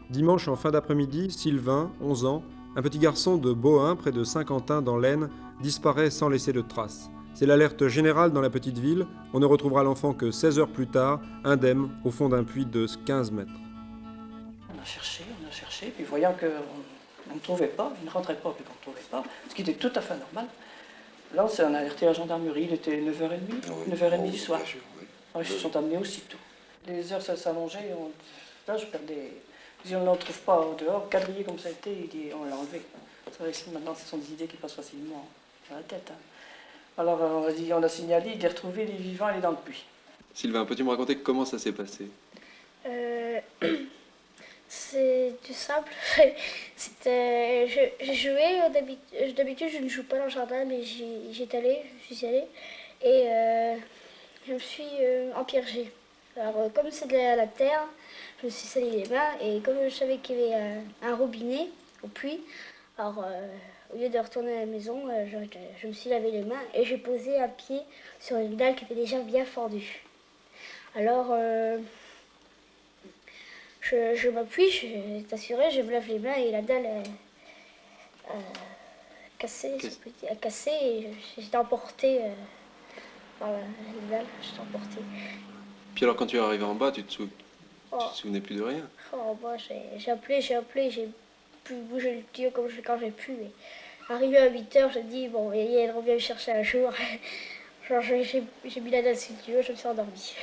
Dimanche en fin d'après-midi, Sylvain, 11 ans, un petit garçon de Bohain, près de Saint-Quentin, dans l'Aisne, disparaît sans laisser de traces. C'est l'alerte générale dans la petite ville. On ne retrouvera l'enfant que 16 heures plus tard, indemne, au fond d'un puits de 15 mètres. On a cherché, puis voyant qu'on ne trouvait pas, il ne rentrait pas, puis qu'on ne trouvait pas, ce qui était tout à fait normal. Là, on a alerté la gendarmerie, il était 9h30, 9h30 du soir. Ils se sont amenés aussitôt. Les heures s'allongeaient, là je perdais. Si on ne le retrouve pas dehors, quadrillé comme ça a été, on l'a enlevé. C'est vrai que maintenant, ce sont des idées qui passent facilement dans la tête. Alors on a signalé, il est retrouvé, il est vivant, il est dans le puits. Sylvain, peux-tu me raconter comment ça s'est passé? C'est du simple. J'ai joué, d'habitude je ne joue pas dans le jardin, mais je suis allée et je me suis empiergée. Alors comme c'est de la terre, je me suis sali les mains et comme je savais qu'il y avait un robinet au puits, alors au lieu de retourner à la maison, je me suis lavé les mains et j'ai posé un pied sur une dalle qui était déjà bien fendue. Alors je m'appuie, je t'assurais, je me lave les mains et la dalle a cassé, a cassé et j'étais emportée par la dalle, j'étais emportée. Puis alors quand tu es arrivé en bas, tu te Oh. souvenais plus de rien? Oh, moi j'ai appelé, j'ai pu bouger le tuyau quand j'ai pu. Mais arrivé à 8h, j'ai dit, bon, elle revient me chercher un jour. Genre j'ai mis la dalle sur le tuyau, je me suis endormie.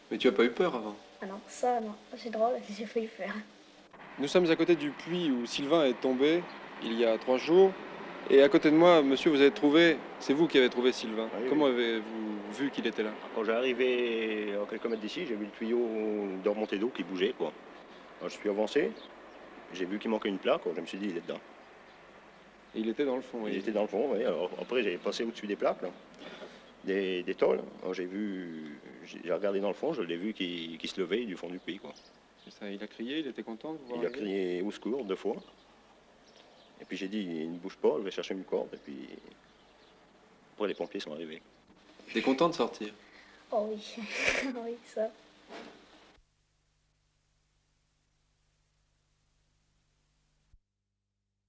Mais tu as pas eu peur avant? Ah non, ça non, c'est drôle, j'ai failli faire. Nous sommes à côté du puits où Sylvain est tombé il y a 3 jours. Et à côté de moi, monsieur, vous avez trouvé, c'est vous qui avez trouvé Sylvain. Oui, Comment oui. avez-vous vu qu'il était là? Quand j'ai arrivé à quelques mètres d'ici, j'ai vu le tuyau de remontée d'eau qui bougeait, quoi. Alors, je suis avancé, j'ai vu qu'il manquait une plaque, je me suis dit, il est dedans. Et il était dans le fond, oui. Il était dans le fond, oui. Alors, après, j'ai passé au-dessus des plaques, là, des tôles. Alors, j'ai regardé dans le fond, je l'ai vu qui se levait du fond du puits, quoi. C'est ça, il a crié, il était content de vous voir Il a arriver? crié au secours 2 fois. Et puis j'ai dit, il ne bouge pas, je vais chercher une corde. Et puis, après, les pompiers sont arrivés. T'es content de sortir? Oh oui, oui, ça.